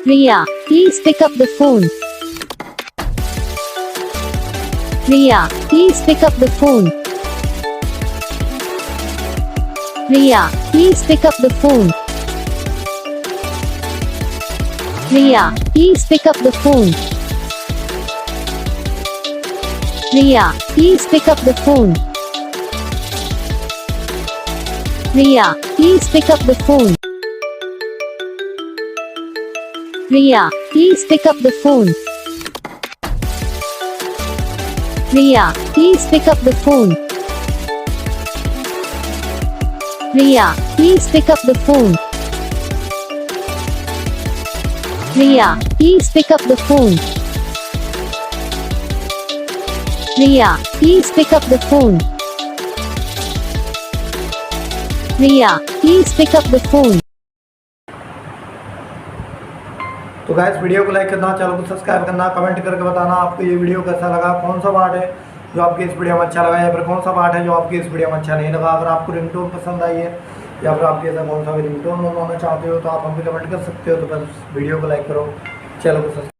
Riya, please pick up the phone. Riya, please pick up the phone. Riya, please pick up the phone. Riya, please pick up the phone. Riya, please pick up the phone. Riya, please pick up the phone. Riya, please pick up the phone. Riya, please pick up the phone. Riya, please pick up the phone. Riya, please pick up the phone. Riya, please pick up the phone. Riya, please pick up the phone. तो guys video को like करना, channel को subscribe करना, comment करके बताना आपको ये video कैसा लगा, कौन सा पार्ट है जो आपके इस वीडियो में अच्छा लगा या फिर कौन सा पार्ट है जो आपके इस वीडियो में अच्छा नहीं लगा। अगर आपको रिंगटोन पसंद आई है या फिर आपके ऐसा कौन सा भी रिंगटोन बनवाना चाहते हो तो आप हमको कमेंट कर सकते हो। तो बस वीडियो को लाइक करो, चैनल को सब्सक्राइब